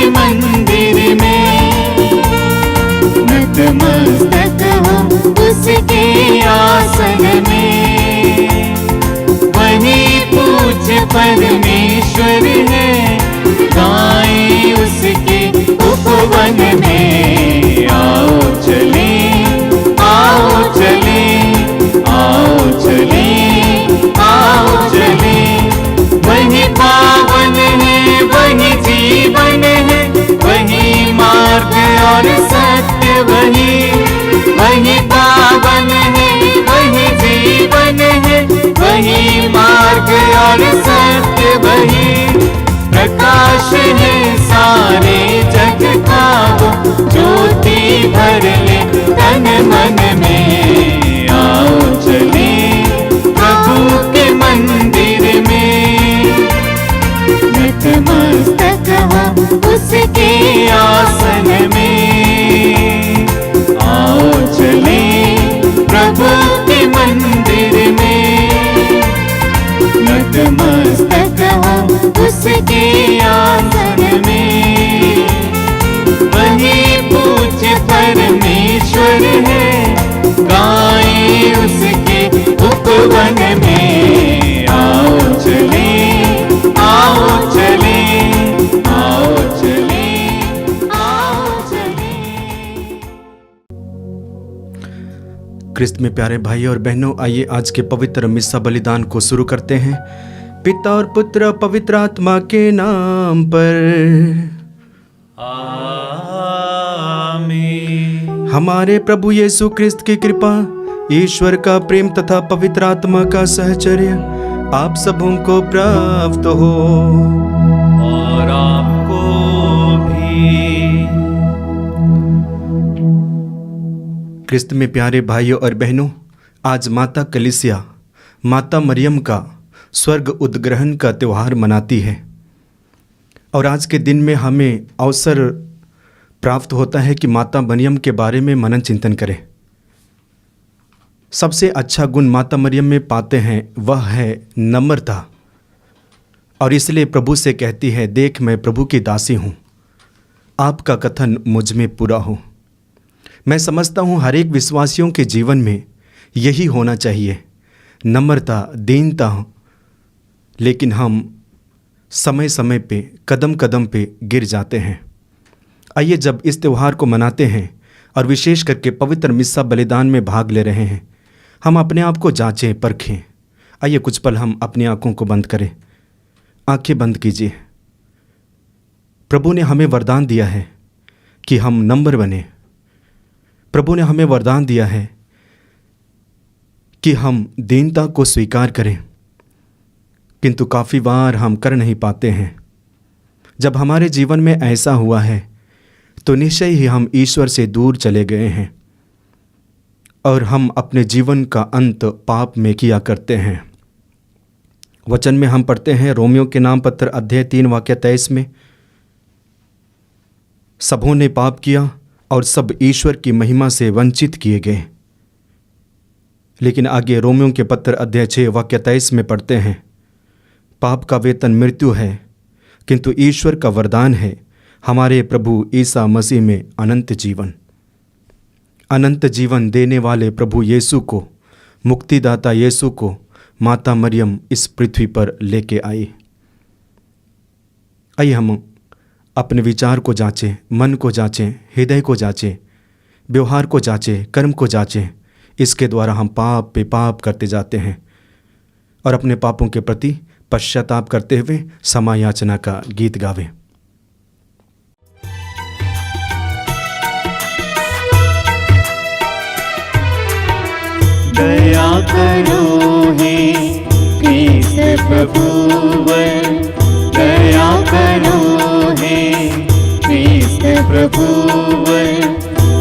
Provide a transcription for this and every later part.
मंदिर में नतमस्तक हो उसके आसन में। वही पूज्य परमेश्वर है, गाएं उसके उपवन में। आओ चले, आओ चले, आओ चले, आओ चले। वही पावन है, वही जीवन है, वही मार्ग और सत्य। वही पावन है, वही जीवन है, वही मार्ग और सत्य। वही प्रकाश है सारे जग का, वो ज्योति भर ले तन मन में। आओ चले प्रभु के मंदिर में नतमस्तक हो उसके आसन में। आओ चले प्रभु के मंदिर में नतमस्तक हो उसके आसन में। वही पूज्य परमेश्वर है, गाएं उसके उपवन में। आओ चले, आओ चले, आओ चले, आओ चले। क्रिस्त में प्यारे भाई और बहनों, आइए आज के पवित्र मिस्सा बलिदान को शुरू करते हैं। पिता और पुत्र पवित्र आत्मा के नाम पर आमीन। हमारे प्रभु यीशु क्रिस्त की कृपा, ईश्वर का प्रेम तथा पवित्र आत्मा का सहचर्य आप सबों को प्राप्त हो और आपको भी। क्रिस्त में प्यारे भाइयों और बहनों, आज माता कलीसिया माता मरियम का स्वर्ग उद्ग्रहण का त्यौहार मनाती है। और आज के दिन में हमें अवसर प्राप्त होता है कि माता मरियम के बारे में मनन चिंतन करें। सबसे अच्छा गुण माता मरियम में पाते हैं वह है नम्रता। और इसलिए प्रभु से कहती है, देख मैं प्रभु की दासी हूँ, आपका कथन मुझ में पूरा हो। मैं समझता हूँ हर एक विश्वासियों के जीवन में यही होना चाहिए, नम्रता, दीनता। लेकिन हम समय समय पे, कदम कदम पे गिर जाते हैं। आइए जब इस त्यौहार को मनाते हैं और विशेष करके पवित्र मिस्सा बलिदान में भाग ले रहे हैं, हम अपने आप को जांचें, परखें। आइए कुछ पल हम अपनी आंखों को बंद करें, आंखें बंद कीजिए। प्रभु ने हमें वरदान दिया है कि हम नम्र बने। प्रभु ने हमें वरदान दिया है कि हम दीनता को स्वीकार करें, किंतु काफ़ी बार हम कर नहीं पाते हैं। जब हमारे जीवन में ऐसा हुआ है तो निश्चय ही हम ईश्वर से दूर चले गए हैं और हम अपने जीवन का अंत पाप में किया करते हैं। वचन में हम पढ़ते हैं रोमियो के नाम पत्र अध्याय 3 वाक्य 23 में, सबों ने पाप किया और सब ईश्वर की महिमा से वंचित किए गए। लेकिन आगे रोमियो के पत्र अध्याय 6 वाक्य 23 में पढ़ते हैं, पाप का वेतन मृत्यु है, किंतु ईश्वर का वरदान है हमारे प्रभु ईसा मसीह में अनंत जीवन। अनंत जीवन देने वाले प्रभु यीशु को, मुक्तिदाता यीशु को माता मरियम इस पृथ्वी पर लेके आई। आइए हम अपने विचार को जांचें, मन को जांचें, हृदय को जांचें, व्यवहार को जांचें, कर्म को जांचें। इसके द्वारा हम पाप पे पाप करते जाते हैं और अपने पापों के प्रति पश्चाताप करते हुए क्षमा याचना का गीत गावें। दया करो हे क्रिस्त प्रभुवर, दया करो हे क्रिस्त प्रभुवर।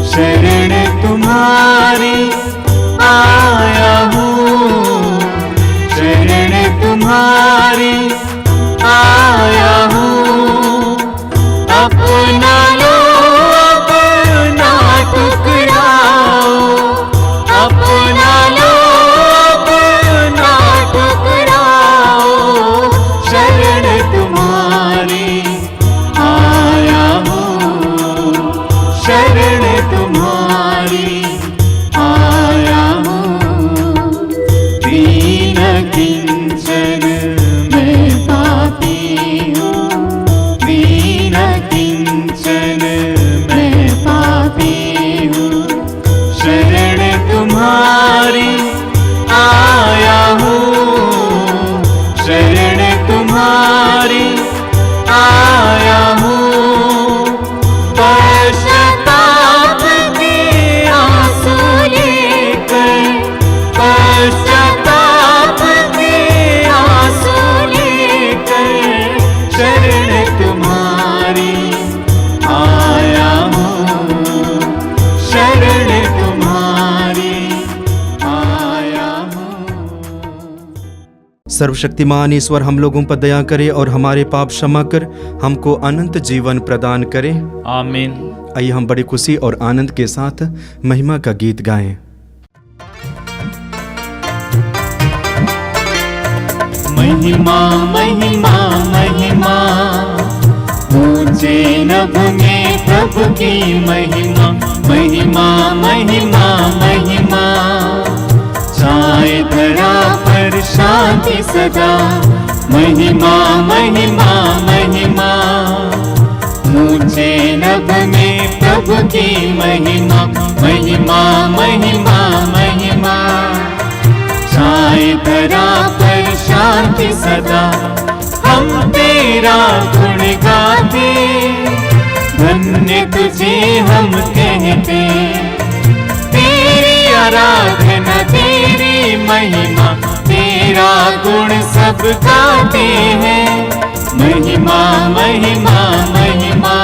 शरण तुम्हारी आया हूँ, शरण तुम्हारी आया हूँ। अपना लो, अपना टुकड़ाओ, अपना लो, अपना टुकड़ाओ। शरण तुम्हारी आया सर्वशक्तिमान ईश्वर हम लोगों पर दया करे और हमारे पाप क्षमा कर हमको अनंत जीवन प्रदान करे। आमीन। आइए हम बड़ी खुशी और आनंद के साथ महिमा का गीत गाएं। महिमा महिमा महिमा, ऊंचे नभ में प्रभु की महिमा। महिमा महिमा महिमा, छाए धरा पर शांति सदा। महिमा महिमा महिमा, ऊंचे नभ में प्रभु की महिमा। महिमा महिमा महिमा, छाए धरा पर शांति सदा। हम तेरा गुण गाते, धन्य तुझे हम कहते। तेरी आराधना तेरी महिमा, तेरा गुण सब गाते हैं। महिमा महिमा महिमा,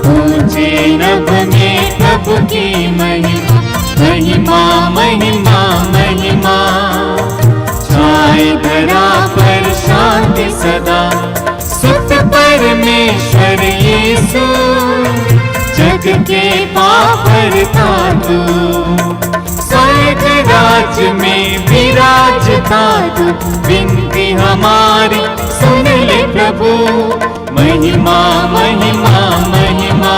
ऊंचे नभ में प्रभु की महिमा। महिमा महिमा महिमा, छाए धरा पर शांति सदा। सुत परमेश्वर यीशु, जग के पापरता तू। स्वर्ग राज में विराजता तू, विनती हमारी सुन ले प्रभु। महिमा महिमा महिमा,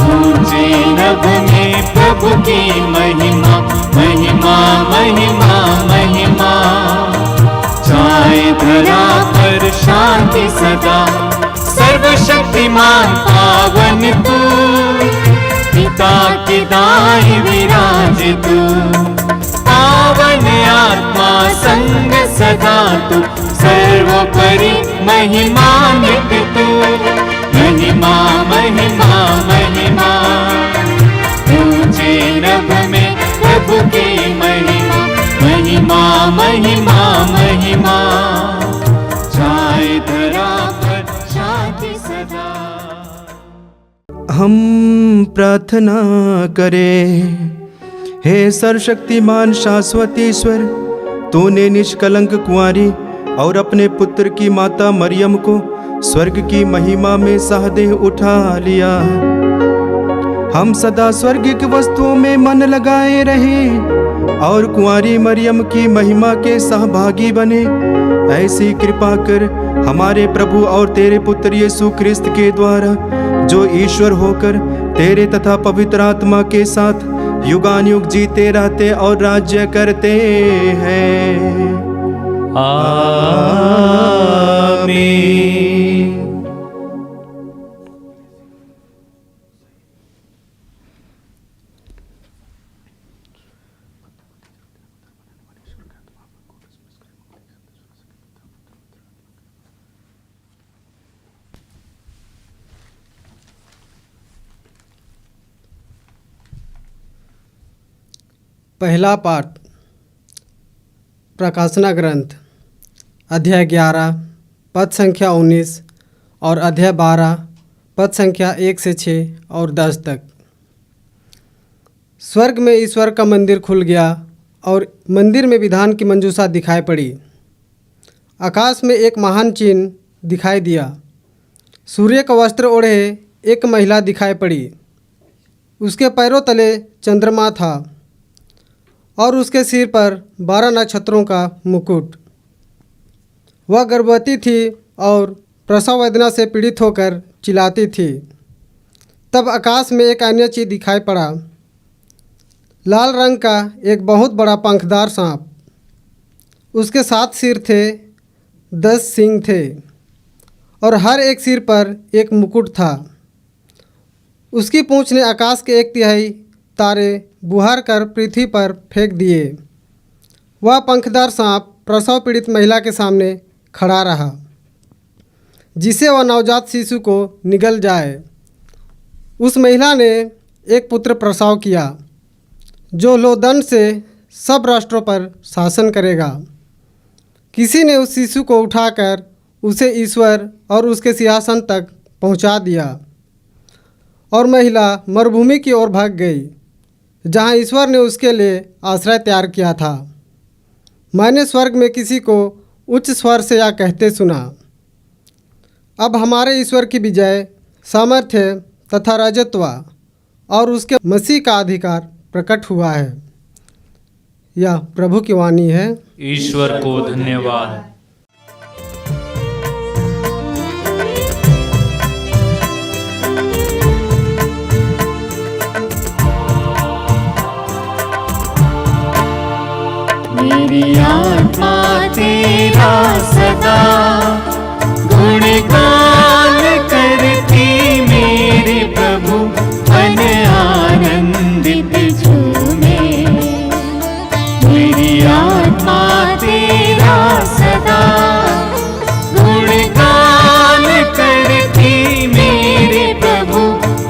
ऊंचे नभ में प्रभु की महिमा। महिमा महिमा महिमा, छाए धरा पर शांति सदा। सर्वशक्तिमान पावन तू, पिता की दाई विराज तू। पावन आत्मा संग सदा तू, सर्वोपरि महिमान्वित तू। महिमा महिमा महिमा, ऊंचे नभ में प्रभु की महिमा। महिमा महिमा महिमा, छाए धरा पर शांति सदा। हम प्रार्थना करें। हे सर्वशक्तिमान शाश्वत ईश्वर, तूने निष्कलंक कुंवारी और अपने पुत्र की माता मरियम को स्वर्ग की महिमा में सहदेह उठा लिया। हम सदा स्वर्गिक वस्तुओं में मन लगाए रहें और कुंवारी मरियम की महिमा के सहभागी बने। ऐसी कृपा कर हमारे प्रभु और तेरे पुत्र यीशु ख्रिस्त के द्वारा, जो ईश्वर होकर तेरे तथा पवित्र आत्मा के साथ युगानुयुग जीते रहते और राज्य करते हैं। आमीन। पहला पाठ प्रकाशना ग्रंथ अध्याय 11 पद संख्या 19 और अध्याय 12 पद संख्या 1 से 6 और 10 तक। स्वर्ग में ईश्वर का मंदिर खुल गया और मंदिर में विधान की मंजूषा दिखाई पड़ी। आकाश में एक महान चिन्ह दिखाई दिया। सूर्य का वस्त्र ओढ़े एक महिला दिखाई पड़ी। उसके पैरों तले चंद्रमा था और उसके सिर पर 12 नक्षत्रों का मुकुट। वह गर्भवती थी और प्रसव वेदना से पीड़ित होकर चिल्लाती थी। तब आकाश में एक अन्य चीज़ दिखाई पड़ा, लाल रंग का एक बहुत बड़ा पंखदार सांप। उसके 7 सिर थे, 10 सींग थे और हर एक सिर पर एक मुकुट था। उसकी पूँछ ने आकाश के 1/3 तारे बुहार कर पृथ्वी पर फेंक दिए। वह पंखदार सांप प्रसव पीड़ित महिला के सामने खड़ा रहा, जिसे वह नवजात शिशु को निगल जाए। उस महिला ने एक पुत्र प्रसव किया, जो लोदंड से सब राष्ट्रों पर शासन करेगा। किसी ने उस शिशु को उठाकर उसे ईश्वर और उसके सिंहासन तक पहुंचा दिया और महिला मरुभूमि की ओर भाग गई, जहां ईश्वर ने उसके लिए आश्रय तैयार किया था। मैंने स्वर्ग में किसी को उच्च स्वर से यह कहते सुना, अब हमारे ईश्वर की विजय, सामर्थ्य तथा राजत्व और उसके मसीह का अधिकार प्रकट हुआ है। यह प्रभु की वाणी है। ईश्वर को धन्यवाद। मेरी आत्मा तेरा सदा गुणगान करती, मेरे प्रभु मन आनंदित झूमे। मेरी आत्मा तेरा सदा गुणगान करती, मेरे प्रभु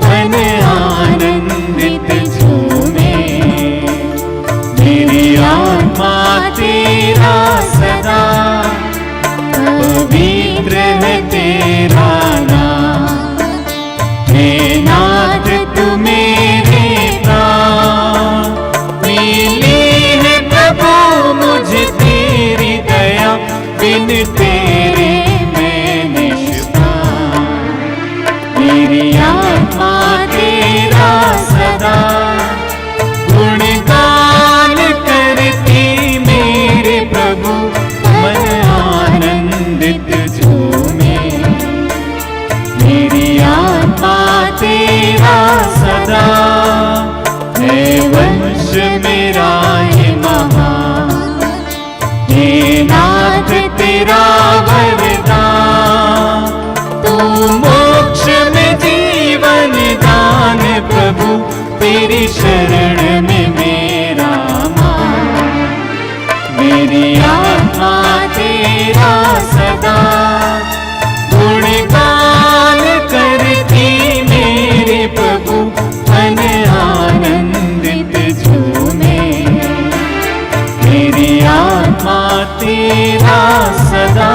मन आनंदित झूमे। मेरी आत्मा तेरा सदा पवित्र है तेरा नाम, हे नाथ तू मेरे प्राण। मिली है प्रभु मुझे तेरी दया, बिन तेरे मैं निष्पाप। मेरी आत्मा तेरा सदा गुणगान करती, मेरे प्रभु मन आनंदित झूमे। मेरी आत्मा तेरा सदा है वंश मेरा ये महान, हे नाथ तेरा वरदान। तू मोक्ष में जीवन दान, प्रभु तेरी शरण में मेरा मान। मेरी आत्मा तेरा सदा गुणगान करती, मेरे प्रभु मन आनंदित झूमे। मेरी आत्मा तेरा सदा।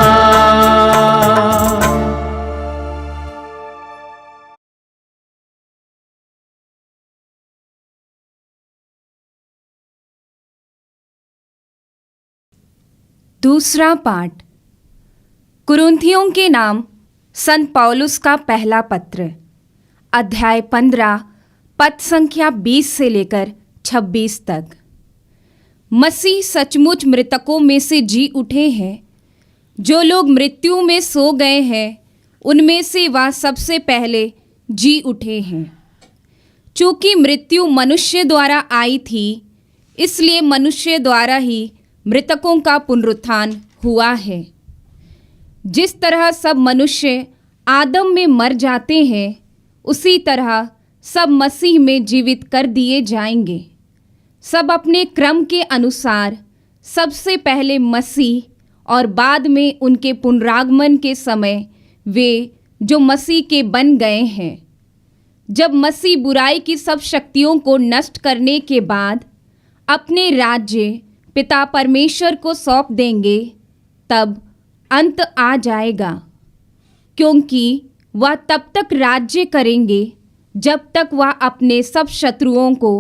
दूसरा पाठ कुरिन्थियों के नाम संत पौलुस का पहला पत्र, अध्याय 15 पद संख्या 20 से लेकर 26 तक। मसीह सचमुच मृतकों में से जी उठे हैं। जो लोग मृत्यु में सो गए हैं, उनमें से वह सबसे पहले जी उठे हैं। चूँकि मृत्यु मनुष्य द्वारा आई थी, इसलिए मनुष्य द्वारा ही मृतकों का पुनरुत्थान हुआ है। जिस तरह सब मनुष्य आदम में मर जाते हैं, उसी तरह सब मसीह में जीवित कर दिए जाएंगे। सब अपने क्रम के अनुसार, सबसे पहले मसीह और बाद में उनके पुनरागमन के समय वे जो मसीह के बन गए हैं। जब मसीह बुराई की सब शक्तियों को नष्ट करने के बाद अपने राज्य पिता परमेश्वर को सौंप देंगे, तब अंत आ जाएगा, क्योंकि वह तब तक राज्य करेंगे जब तक वह अपने सब शत्रुओं को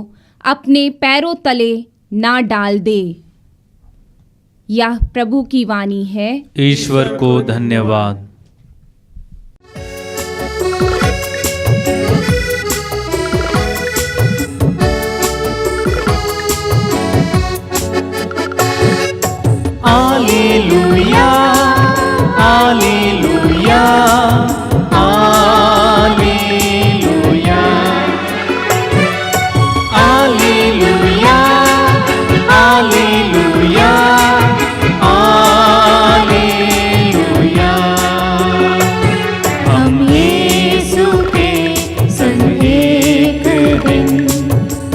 अपने पैरों तले ना डाल दे। यह प्रभु की वाणी है। ईश्वर को धन्यवाद। Alleluia, Alleluia, Alleluia, Alleluia, Alleluia, Alleluia। हम यीशु के संग एक दिन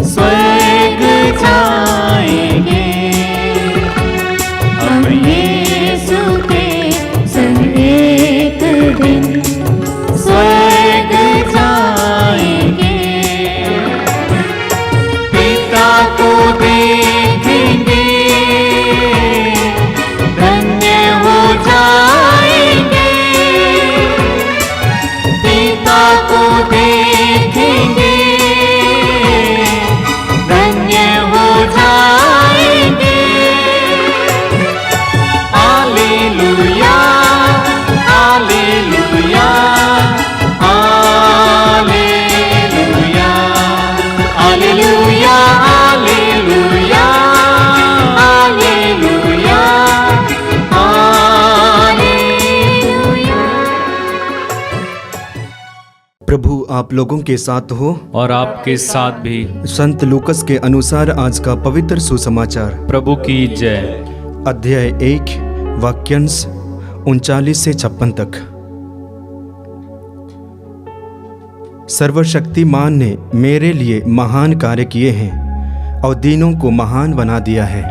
स्वर्ग जाएंगे। हम यीशु के संग एक दिन स्वर्ग जाएंगे। पिता को देखेंगे, धन्य हो जाएंगे। पिता को देखेंगे, धन्य हो जाएंगे। प्रभु आप लोगों के साथ हो। और आपके साथ भी। संत लूकस के अनुसार आज का पवित्र सुसमाचार। प्रभु की जय। अध्याय 1 वाक्यांश 39 से 56 तक। सर्वशक्तिमान ने मेरे लिए महान कार्य किए हैं और दीनों को महान बना दिया है।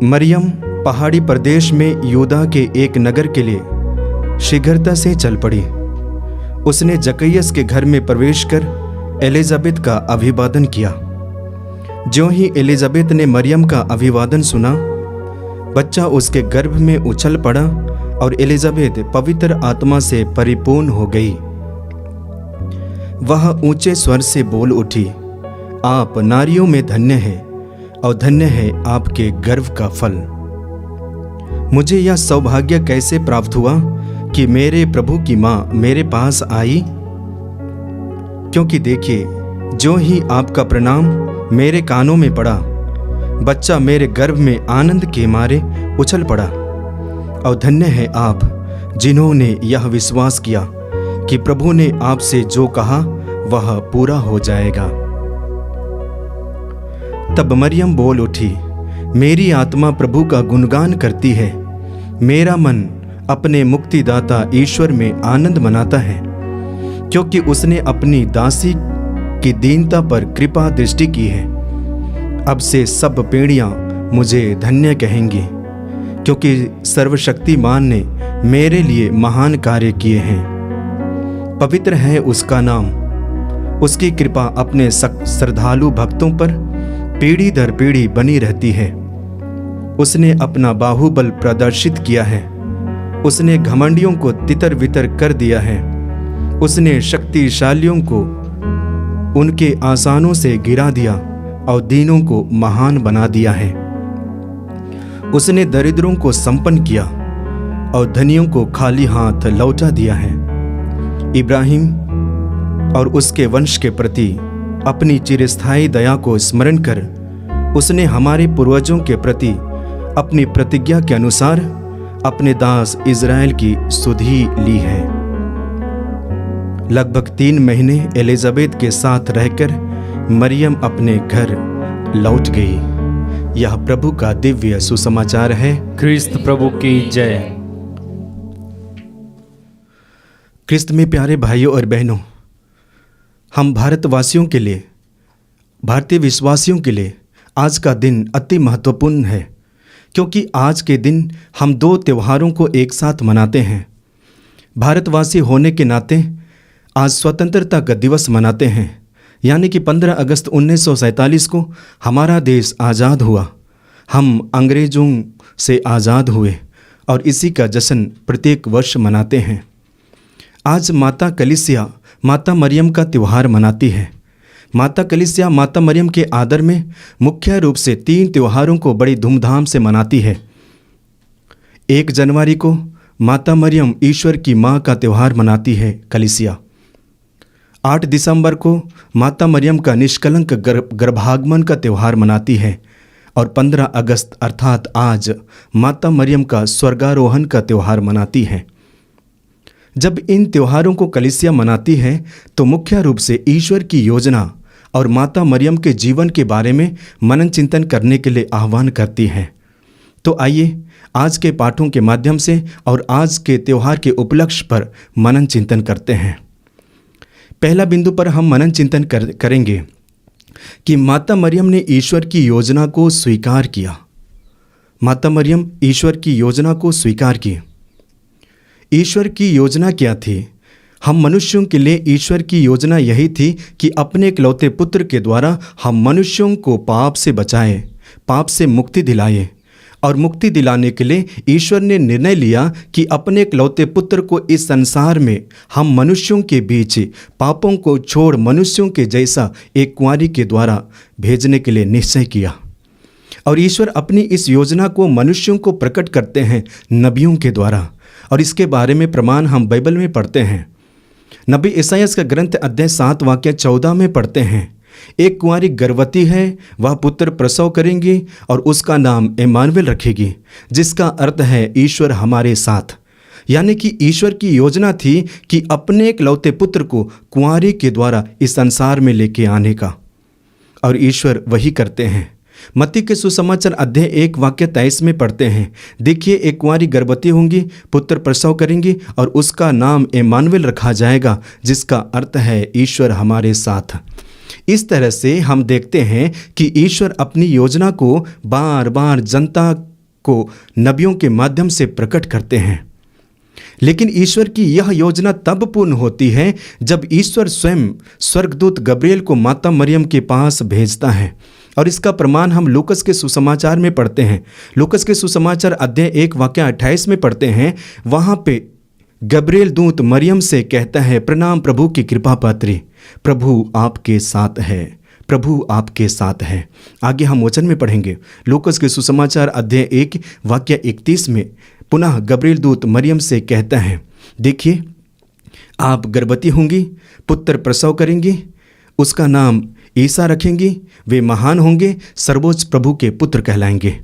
मरियम पहाड़ी प्रदेश में यूदा के एक नगर के लिए शीघ्रता से चल पड़ी। उसने जकैयस के घर में प्रवेश कर एलिजाबेथ का अभिवादन किया। ज्यों ही एलिजाबेथ ने मरियम का अभिवादन सुना, बच्चा उसके गर्भ में उछल पड़ा और एलिजाबेथ पवित्र आत्मा से परिपूर्ण हो गई। वह ऊंचे स्वर से बोल उठी, आप नारियों में धन्य हैं और धन्य है आपके गर्भ का फल। मुझे यह सौभाग्य कैसे प्राप्त हुआ कि मेरे प्रभु की माँ मेरे पास आई? क्योंकि देखिए, जो ही आपका प्रणाम मेरे कानों में पड़ा, बच्चा मेरे गर्भ में आनंद के मारे उछल पड़ा। और धन्य है आप जिन्होंने यह विश्वास किया कि प्रभु ने आपसे जो कहा वह पूरा हो जाएगा। तब मरियम बोल उठी, मेरी आत्मा प्रभु का गुणगान करती है, मेरा मन अपने मुक्तिदाता ईश्वर में आनंद मनाता है, क्योंकि उसने अपनी दासी की दीनता पर कृपा दृष्टि की है। अब से सब पीढ़ियां मुझे धन्य कहेंगी, क्योंकि सर्वशक्तिमान ने मेरे लिए महान कार्य किए हैं। पवित्र है उसका नाम, उसकी कृपा अपने श्रद्धालु भक्तों पर पीढ़ी दर पीढ़ी बनी रहती है। उसने अपना बाहुबल प्रदर्शित किया है, उसने घमंडियों को तितर बितर कर दिया है। उसने शक्तिशालियों को उनके आसानों से गिरा दिया और दीनों को महान बना दिया है। उसने दरिद्रों को संपन्न किया और धनियों को खाली हाथ लौटा दिया है। इब्राहिम और उसके वंश के प्रति अपनी चिरस्थायी दया को स्मरण कर उसने हमारे पूर्वजों के प्रति अपनी प्रतिज्ञा के अनुसार अपने दास इज़राइल की सुधि ली है। लगभग 3 महीने एलिजाबेथ के साथ रहकर मरियम अपने घर लौट गई। यह प्रभु का दिव्य सुसमाचार है। क्रिस्त प्रभु की जय। क्रिस्त में प्यारे भाइयों और बहनों, हम भारतवासियों के लिए, भारतीय विश्वासियों के लिए आज का दिन अति महत्वपूर्ण है, क्योंकि आज के दिन हम 2 त्योहारों को एक साथ मनाते हैं। भारतवासी होने के नाते आज स्वतंत्रता का दिवस मनाते हैं, यानी कि 15 अगस्त 1947 को हमारा देश आज़ाद हुआ। हम अंग्रेज़ों से आज़ाद हुए और इसी का जश्न प्रत्येक वर्ष मनाते हैं। आज माता कलीसिया माता मरियम का त्यौहार मनाती है। माता कलीसिया माता मरियम के आदर में मुख्य रूप से 3 त्योहारों को बड़ी धूमधाम से मनाती है। 1 जनवरी को माता मरियम ईश्वर की माँ का त्यौहार मनाती है कलीसिया। 8 दिसंबर को माता मरियम का निष्कलंक गर्भागमन का त्यौहार मनाती है और 15 अगस्त अर्थात आज माता मरियम का स्वर्गारोहण का त्यौहार मनाती है। जब इन त्योहारों को कलीसिया मनाती है तो मुख्य रूप से ईश्वर की योजना और माता मरियम के जीवन के बारे में मनन चिंतन करने के लिए आह्वान करती है। तो आइए आज के पाठों के माध्यम से और आज के त्यौहार के उपलक्ष्य पर मनन चिंतन करते हैं। पहला बिंदु पर हम मनन चिंतन करेंगे कि माता मरियम ने ईश्वर की योजना को स्वीकार किया। माता मरियम ईश्वर की योजना को स्वीकार की। ईश्वर की योजना क्या थी? हम मनुष्यों के लिए ईश्वर की योजना यही थी कि अपने इकलौते पुत्र के द्वारा हम मनुष्यों को पाप से बचाएं, पाप से मुक्ति दिलाएं। और मुक्ति दिलाने के लिए ईश्वर ने निर्णय लिया कि अपने इकलौते पुत्र को इस संसार में हम मनुष्यों के बीच पापों को छोड़ मनुष्यों के जैसा एक कुंवारी के द्वारा भेजने के लिए निश्चय किया। और ईश्वर अपनी इस योजना को मनुष्यों को प्रकट करते हैं नबियों के द्वारा, और इसके बारे में प्रमाण हम बाइबल में पढ़ते हैं। नबी ईसायाह का ग्रंथ अध्याय 7 वाक्य 14 में पढ़ते हैं, एक कुंवारी गर्भवती है, वह पुत्र प्रसव करेंगी और उसका नाम इम्मानुएल रखेगी, जिसका अर्थ है ईश्वर हमारे साथ। यानी कि ईश्वर की योजना थी कि अपने इकलौते पुत्र को कुंवारी के द्वारा इस संसार में लेके आने का, और ईश्वर वही करते हैं। मत्ती के सुसमाचार अध्याय 1 वाक्य 23 में पढ़ते हैं, देखिए एक कुंवारी गर्भवती होंगी, पुत्र प्रसव करेंगी और उसका नाम इम्मानुएल रखा जाएगा, जिसका अर्थ है ईश्वर हमारे साथ। इस तरह से हम देखते हैं कि ईश्वर अपनी योजना को बार बार जनता को नबियों के माध्यम से प्रकट करते हैं। लेकिन ईश्वर की यह योजना तब पूर्ण होती है जब ईश्वर स्वयं स्वर्गदूत गब्रिएल को माता मरियम के पास भेजता है। और इसका प्रमाण हम लूकस के सुसमाचार में पढ़ते हैं। लूकस के सुसमाचार अध्याय 1 वाक्य 28 में पढ़ते हैं, वहाँ पे गब्रिएल दूत मरियम से कहता है, प्रणाम प्रभु की कृपा पात्री, प्रभु आपके साथ है, प्रभु आपके साथ है। आगे हम वचन में पढ़ेंगे, लूकस के सुसमाचार अध्याय 1 वाक्य 31 में पुनः गब्रिएल दूत मरियम से कहता है, देखिए आप गर्भवती होंगी, पुत्र प्रसव करेंगी, उसका नाम ईसा रखेंगी, वे महान होंगे, सर्वोच्च प्रभु के पुत्र कहलाएंगे।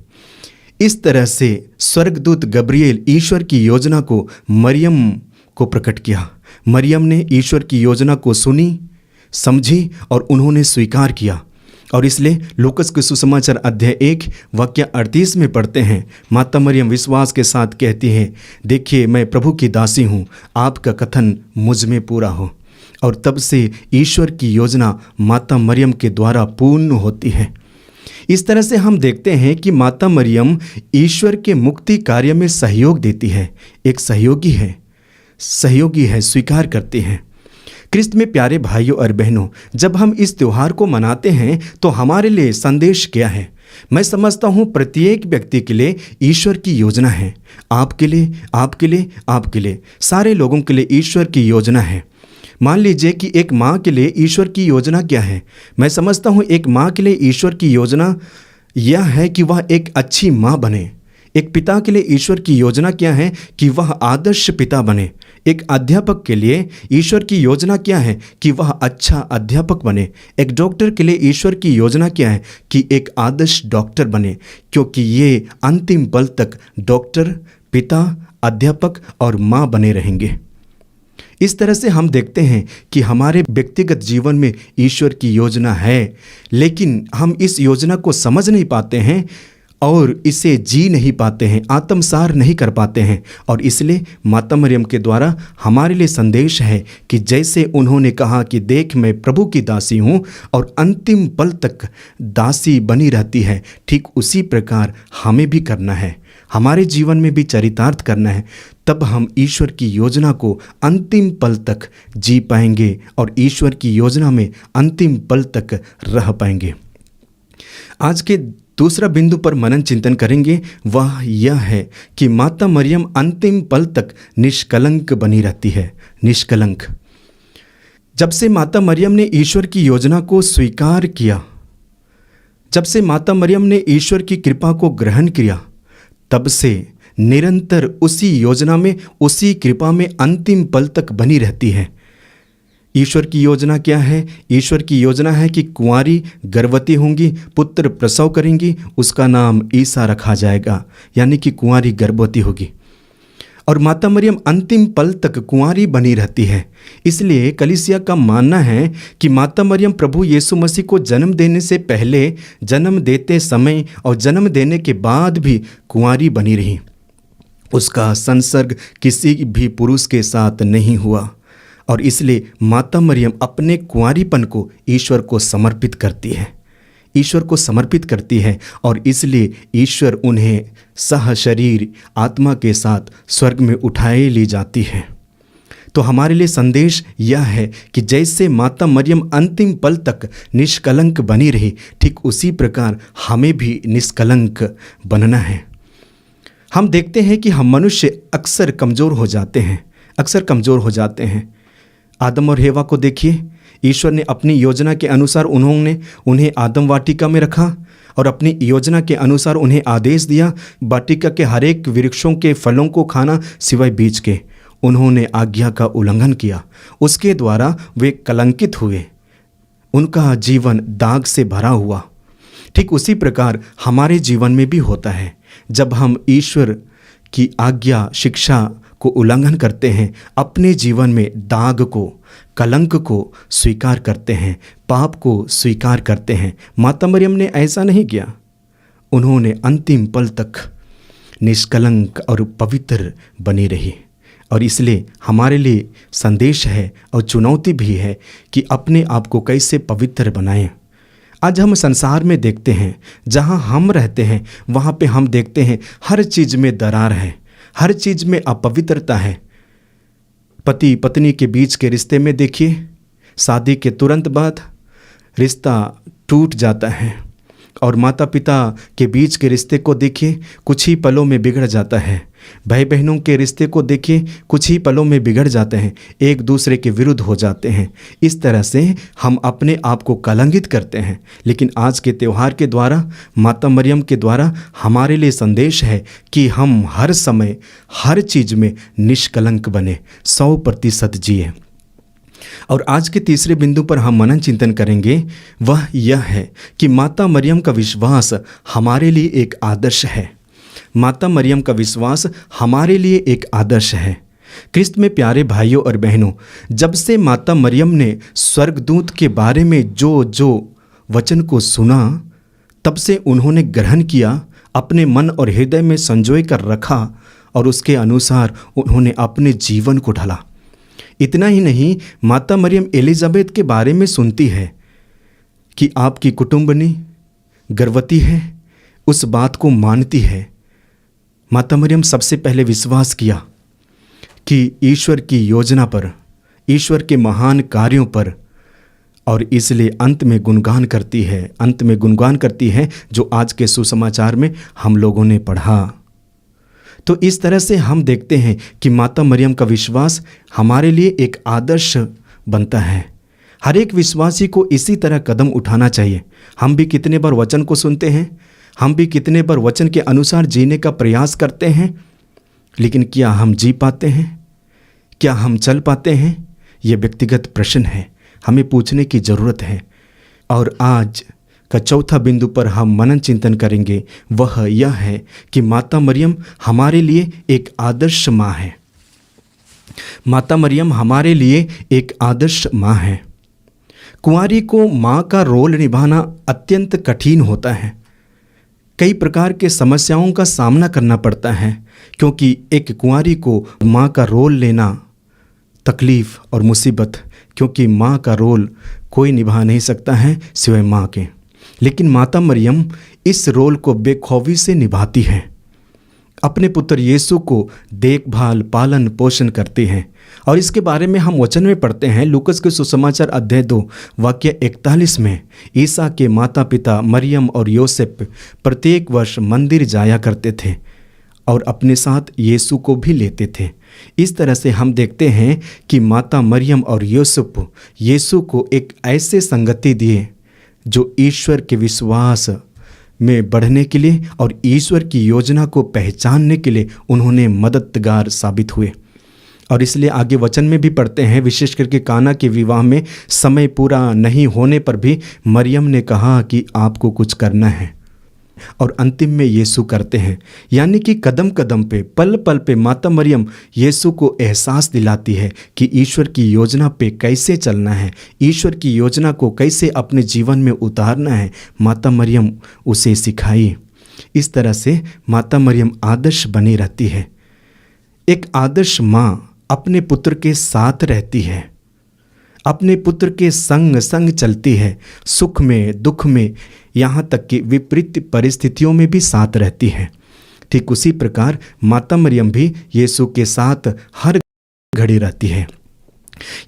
इस तरह से स्वर्गदूत गब्रिएल ईश्वर की योजना को मरियम को प्रकट किया। मरियम ने ईश्वर की योजना को सुनी, समझी और उन्होंने स्वीकार किया। और इसलिए लूकस के सुसमाचार अध्याय 1 वाक्य 38 में पढ़ते हैं, माता मरियम विश्वास के साथ कहती है, देखिए मैं प्रभु की दासी हूँ, आपका कथन मुझ में पूरा हो। और तब से ईश्वर की योजना माता मरियम के द्वारा पूर्ण होती है। इस तरह से हम देखते हैं कि माता मरियम ईश्वर के मुक्ति कार्य में सहयोग देती है, एक सहयोगी है, स्वीकार करती है। क्रिस्त में प्यारे भाइयों और बहनों, जब हम इस त्योहार को मनाते हैं तो हमारे लिए संदेश क्या है? मैं समझता हूँ प्रत्येक व्यक्ति के लिए ईश्वर की योजना है। आपके लिए, आपके लिए, आपके लिए, सारे लोगों के लिए ईश्वर की योजना है। मान लीजिए कि एक माँ के लिए ईश्वर की योजना क्या है? मैं समझता हूँ एक माँ के लिए ईश्वर की योजना यह है कि वह एक अच्छी माँ बने। एक पिता के लिए ईश्वर की योजना क्या है? कि वह आदर्श पिता बने। एक अध्यापक के लिए ईश्वर की योजना क्या है? कि वह अच्छा अध्यापक बने। एक डॉक्टर के लिए ईश्वर की योजना क्या है? कि एक आदर्श डॉक्टर बने, क्योंकि ये अंतिम पल तक डॉक्टर, पिता, अध्यापक और माँ बने रहेंगे। इस तरह से हम देखते हैं कि हमारे व्यक्तिगत जीवन में ईश्वर की योजना है, लेकिन हम इस योजना को समझ नहीं पाते हैं और इसे जी नहीं पाते हैं, आत्मसार नहीं कर पाते हैं। और इसलिए माता मरियम के द्वारा हमारे लिए संदेश है कि जैसे उन्होंने कहा कि देख मैं प्रभु की दासी हूँ और अंतिम पल तक दासी बनी रहती है, ठीक उसी प्रकार हमें भी करना है, हमारे जीवन में भी चरितार्थ करना है। तब हम ईश्वर की योजना को अंतिम पल तक जी पाएंगे और ईश्वर की योजना में अंतिम पल तक रह पाएंगे। आज के दूसरा बिंदु पर मनन चिंतन करेंगे, वह यह है कि माता मरियम अंतिम पल तक निष्कलंक बनी रहती है। निष्कलंक। जब से माता मरियम ने ईश्वर की योजना को स्वीकार किया, जब से माता मरियम ने ईश्वर की कृपा को ग्रहण किया, तब से निरंतर उसी योजना में, उसी कृपा में अंतिम पल तक बनी रहती है। ईश्वर की योजना क्या है? ईश्वर की योजना है कि कुंवारी गर्भवती होंगी, पुत्र प्रसव करेंगी, उसका नाम ईसा रखा जाएगा, यानी कि कुंवारी गर्भवती होगी। और माता मरियम अंतिम पल तक कुंवारी बनी रहती है। इसलिए कलीसिया का मानना है कि माता मरियम प्रभु यीशु मसीह को जन्म देने से पहले, जन्म देते समय और जन्म देने के बाद भी कुंवारी बनी रही। उसका संसर्ग किसी भी पुरुष के साथ नहीं हुआ और इसलिए माता मरियम अपने कुंवारीपन को ईश्वर को समर्पित करती है, ईश्वर को समर्पित करती है। और इसलिए ईश्वर उन्हें सह शरीर आत्मा के साथ स्वर्ग में उठाए ली जाती है। तो हमारे लिए संदेश यह है कि जैसे माता मरियम अंतिम पल तक निष्कलंक बनी रही, ठीक उसी प्रकार हमें भी निष्कलंक बनना है। हम देखते हैं कि हम मनुष्य अक्सर कमज़ोर हो जाते हैं, अक्सर कमज़ोर हो जाते हैं। आदम और हेवा को देखिए, ईश्वर ने अपनी योजना के अनुसार उन्हें आदम वाटिका में रखा और अपनी योजना के अनुसार उन्हें आदेश दिया वाटिका के हर एक वृक्षों के फलों को खाना सिवाय बीज के। उन्होंने आज्ञा का उल्लंघन किया, उसके द्वारा वे कलंकित हुए, उनका जीवन दाग से भरा हुआ। ठीक उसी प्रकार हमारे जीवन में भी होता है। जब हम ईश्वर की आज्ञा, शिक्षा को उल्लंघन करते हैं, अपने जीवन में दाग को, कलंक को स्वीकार करते हैं, पाप को स्वीकार करते हैं। माता मरियम ने ऐसा नहीं किया। उन्होंने अंतिम पल तक निष्कलंक और पवित्र बनी रही। और इसलिए हमारे लिए संदेश है और चुनौती भी है कि अपने आप को कैसे पवित्र बनाएं। आज हम संसार में देखते हैं, जहाँ हम रहते हैं वहाँ पे हम देखते हैं हर चीज़ में दरार है, हर चीज़ में अपवित्रता है। पति पत्नी के बीच के रिश्ते में देखिए, शादी के तुरंत बाद रिश्ता टूट जाता है। और माता पिता के बीच के रिश्ते को देखिए, कुछ ही पलों में बिगड़ जाता है। भाई बहनों के रिश्ते को देखिए, कुछ ही पलों में बिगड़ जाते हैं, एक दूसरे के विरुद्ध हो जाते हैं। इस तरह से हम अपने आप को कलंकित करते हैं। लेकिन आज के त्यौहार के द्वारा, माता मरियम के द्वारा हमारे लिए संदेश है कि हम हर समय हर चीज़ में निष्कलंक बने, 100% जिए। और आज के तीसरे बिंदु पर हम मनन चिंतन करेंगे, वह यह है कि माता मरियम का विश्वास हमारे लिए एक आदर्श है। माता मरियम का विश्वास हमारे लिए एक आदर्श है। क्रिस्त में प्यारे भाइयों और बहनों, जब से माता मरियम ने स्वर्गदूत के बारे में जो वचन को सुना, तब से उन्होंने ग्रहण किया, अपने मन और हृदय में संजोए कर रखा और उसके अनुसार उन्होंने अपने जीवन को ढाला। इतना ही नहीं, माता मरियम एलिजाबेथ के बारे में सुनती है कि आपकी कुटुंबनी गर्भवती है, उस बात को मानती है। माता मरियम सबसे पहले विश्वास किया कि ईश्वर की योजना पर, ईश्वर के महान कार्यों पर, और इसलिए अंत में गुणगान करती है जो आज के सुसमाचार में हम लोगों ने पढ़ा। तो इस तरह से हम देखते हैं कि माता मरियम का विश्वास हमारे लिए एक आदर्श बनता है। हर एक विश्वासी को इसी तरह कदम उठाना चाहिए। हम भी कितने बार वचन को सुनते हैं, हम भी कितने बार वचन के अनुसार जीने का प्रयास करते हैं, लेकिन क्या हम जी पाते हैं? क्या हम चल पाते हैं? ये व्यक्तिगत प्रश्न है, हमें पूछने की ज़रूरत है। और आज का चौथा बिंदु पर हम मनन चिंतन करेंगे, वह यह है कि माता मरियम हमारे लिए एक आदर्श माँ है। माता मरियम हमारे लिए एक आदर्श माँ है। कुंवारी को माँ का रोल निभाना अत्यंत कठिन होता है। कई प्रकार के समस्याओं का सामना करना पड़ता है, क्योंकि एक कुंवारी को माँ का रोल लेना तकलीफ़ और मुसीबत, क्योंकि माँ का रोल कोई निभा नहीं सकता है सिवाय माँ के। लेकिन माता मरियम इस रोल को बेखौफी से निभाती हैं। अपने पुत्र यीशु को देखभाल, पालन पोषण करती हैं। और इसके बारे में हम वचन में पढ़ते हैं, लूकस के सुसमाचार अध्याय 2 वाक्य 41 में, ईसा के माता पिता मरियम और योसेफ प्रत्येक वर्ष मंदिर जाया करते थे और अपने साथ यीशु को भी लेते थे। इस तरह से हम देखते हैं कि माता मरियम और यूसुफ यीशु को एक ऐसे संगति दिए जो ईश्वर के विश्वास में बढ़ने के लिए और ईश्वर की योजना को पहचानने के लिए उन्होंने मददगार साबित हुए। और इसलिए आगे वचन में भी पढ़ते हैं, विशेष करके काना के विवाह में समय पूरा नहीं होने पर भी मरियम ने कहा कि आपको कुछ करना है, और अंतिम में यीशु करते हैं। यानी कि कदम कदम पे, पल पल पे माता मरियम यीशु को एहसास दिलाती है कि ईश्वर की योजना पे कैसे चलना है, ईश्वर की योजना को कैसे अपने जीवन में उतारना है। माता मरियम उसे सिखाई। इस तरह से माता मरियम आदर्श बनी रहती है। एक आदर्श माँ अपने पुत्र के साथ रहती है, अपने पुत्र के संग संग चलती है, सुख में दुख में, यहाँ तक कि विपरीत परिस्थितियों में भी साथ रहती है। ठीक उसी प्रकार माता मरियम भी यीशु के साथ हर घड़ी रहती है।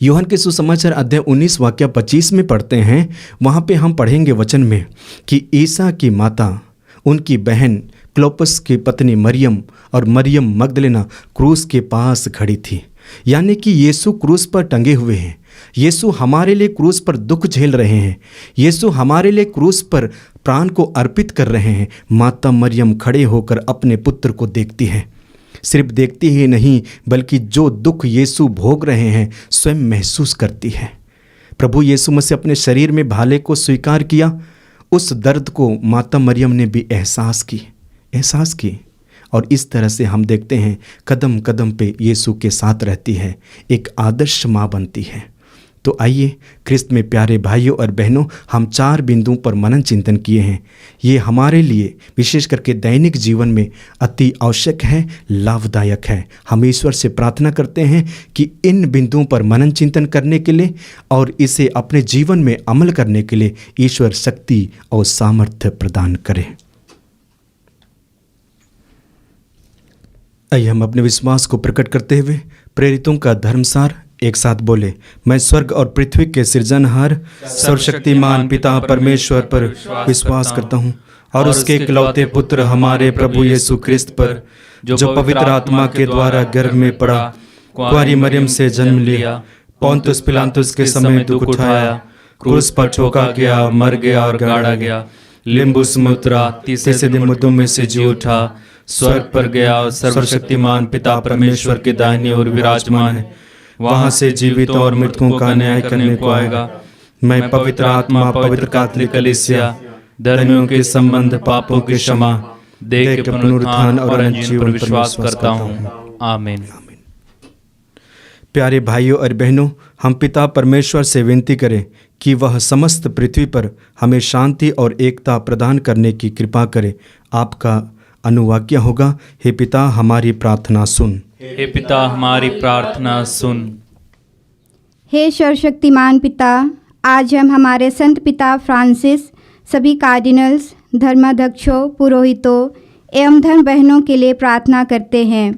यूहन्ना के सुसमाचार अध्याय 19 वाक्य 25 में पढ़ते हैं, वहाँ पे हम पढ़ेंगे वचन में कि ईसा की माता, उनकी बहन क्लोपस की पत्नी मरियम और मरियम मगदलेना क्रूस के पास खड़ी थी। यानी कि यीशु क्रूस पर टंगे हुए हैं, यीशु हमारे लिए क्रूस पर दुख झेल रहे हैं, यीशु हमारे लिए क्रूस पर प्राण को अर्पित कर रहे हैं। माता मरियम खड़े होकर अपने पुत्र को देखती है। सिर्फ देखती ही नहीं, बल्कि जो दुख यीशु भोग रहे हैं स्वयं महसूस करती है। प्रभु यीशु मसीह अपने शरीर में भाले को स्वीकार किया, उस दर्द को माता मरियम ने भी एहसास की और इस तरह से हम देखते हैं कदम कदम पे यीशु के साथ रहती है, एक आदर्श माँ बनती है। तो आइए ख्रिस्त में प्यारे भाइयों और बहनों, हम 4 बिंदुओं पर मनन चिंतन किए हैं। ये हमारे लिए विशेष करके दैनिक जीवन में अति आवश्यक है, लाभदायक है। हम ईश्वर से प्रार्थना करते हैं कि इन बिंदुओं पर मनन चिंतन करने के लिए और इसे अपने जीवन में अमल करने के लिए ईश्वर शक्ति और सामर्थ्य प्रदान करे। आइए हम अपने विश्वास को प्रकट करते हुए प्रेरितों का धर्मसार एक साथ बोले। मैं स्वर्ग और पृथ्वी के सृजनहार सर्वशक्तिमान पिता परमेश्वर पर विश्वास करता हूँ और उसके इकलौते पुत्र हमारे प्रभु यीशु ख्रिस्त पर, जो पवित्र आत्मा के द्वारा गर्भ में पड़ा, कुंवारी मरियम से जन्म लिया, पोंतुस पिलातुस के समय दुख उठाया, क्रूस पर ठोका गया, मर गया और गाड़ा गया, लिम्बु समुद्रा, तीसरे दिन मुर्दों में से जी उठा, स्वर्ग पर गया और सर्वशक्तिमान पिता परमेश्वर के दाहिनी ओर विराजमान है, वहां से जीवितों और मृतकों का न्याय करने को आएगा। मैं पवित्र आत्मा, पवित्र कैथोलिक कलीसिया, धर्मियों के संबंध, पापों की क्षमा, देह के पुनरुत्थान और अनंत जीवन पर विश्वास करता हूँ। आमीन। प्यारे भाइयों और बहनों, हम पिता परमेश्वर से विनती करें कि वह समस्त पृथ्वी पर हमें शांति और एकता प्रदान करने की कृपा करे। आपका अनुवाक्य होगा, हे पिता हमारी प्रार्थना सुन। हे पिता हमारी प्रार्थना सुन। हे सर्वशक्तिमान पिता, आज हम हमारे संत पिता फ्रांसिस, सभी कार्डिनल्स, धर्माध्यक्षों, पुरोहितों एवं धर्म बहनों के लिए प्रार्थना करते हैं।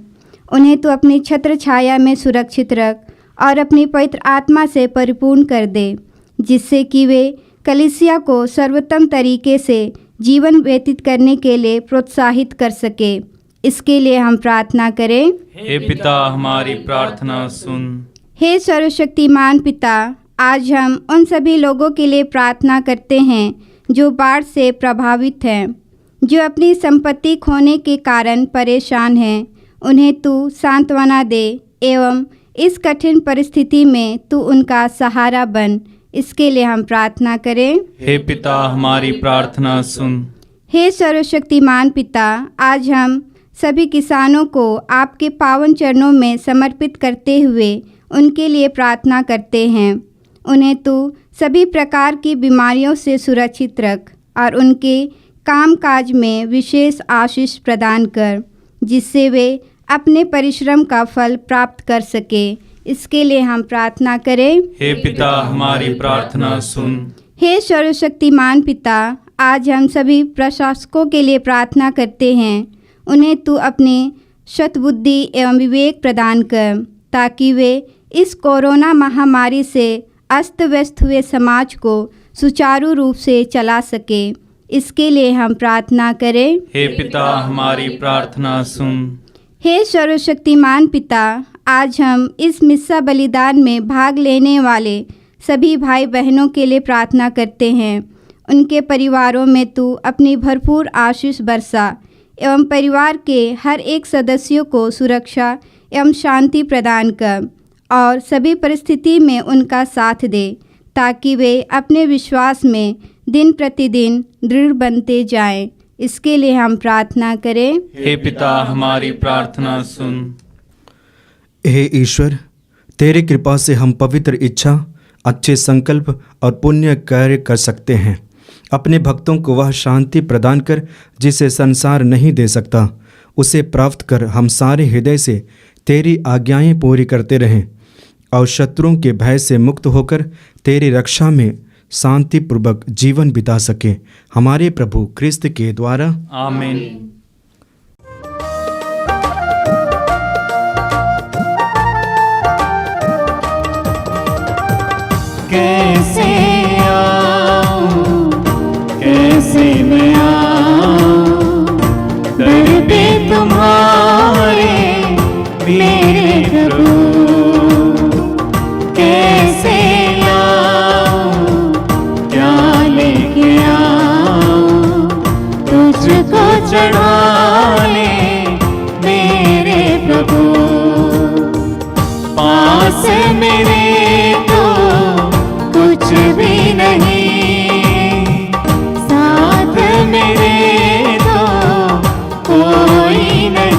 उन्हें तो अपनी छत्र छाया में सुरक्षित रख और अपनी पवित्र आत्मा से परिपूर्ण कर दे, जिससे कि वे कलीसिया को सर्वोत्तम तरीके से जीवन व्यतीत करने के लिए प्रोत्साहित कर सके। इसके लिए हम प्रार्थना करें। हे पिता हमारी प्रार्थना सुन। हे सर्वशक्तिमान पिता, आज हम उन सभी लोगों के लिए प्रार्थना करते हैं जो बाढ़ से प्रभावित हैं, जो अपनी संपत्ति खोने के कारण परेशान हैं। उन्हें तू सांत्वना दे एवं इस कठिन परिस्थिति में तू उनका सहारा बन। इसके लिए हम प्रार्थना करें। हे पिता हमारी प्रार्थना सुन। हे सर्वशक्तिमान पिता, आज हम सभी किसानों को आपके पावन चरणों में समर्पित करते हुए उनके लिए प्रार्थना करते हैं। उन्हें तू सभी प्रकार की बीमारियों से सुरक्षित रख और उनके कामकाज में विशेष आशीष प्रदान कर, जिससे वे अपने परिश्रम का फल प्राप्त कर सके। इसके लिए हम प्रार्थना करें। हे पिता हमारी प्रार्थना सुन। हे सर्वशक्तिमान पिता, आज हम सभी प्रशासकों के लिए प्रार्थना करते हैं। उन्हें तू अपनी शतबुद्धि एवं विवेक प्रदान कर, ताकि वे इस कोरोना महामारी से अस्त व्यस्त हुए समाज को सुचारू रूप से चला सके। इसके लिए हम प्रार्थना करें। हे पिता हमारी प्रार्थना सुन। हे सर्वशक्तिमान पिता, आज हम इस मिस्सा बलिदान में भाग लेने वाले सभी भाई बहनों के लिए प्रार्थना करते हैं। उनके परिवारों में तू अपनी भरपूर आशीष बरसा एवं परिवार के हर एक सदस्यों को सुरक्षा एवं शांति प्रदान कर और सभी परिस्थिति में उनका साथ दे, ताकि वे अपने विश्वास में दिन प्रतिदिन दृढ़ बनते जाएं। इसके लिए हम प्रार्थना करें। हे पिता हमारी प्रार्थना सुन। हे ईश्वर, तेरी कृपा से हम पवित्र इच्छा, अच्छे संकल्प और पुण्य कार्य कर सकते हैं। अपने भक्तों को वह शांति प्रदान कर जिसे संसार नहीं दे सकता, उसे प्राप्त कर हम सारे हृदय से तेरी आज्ञाएं पूरी करते रहें और शत्रुओं के भय से मुक्त होकर तेरी रक्षा में शांतिपूर्वक जीवन बिता सके। हमारे प्रभु ख्रिस्त के द्वारा। आमीन। कैसे आऊं, कैसे मैं आऊं दर पे तुम्हारे मेरे प्रभु। कैसे आऊं, क्या लेके आऊं तुझको चढ़ाने मेरे प्रभु। पास मेरे कुछ भी नहीं, साथ मेरे तो कोई नहीं।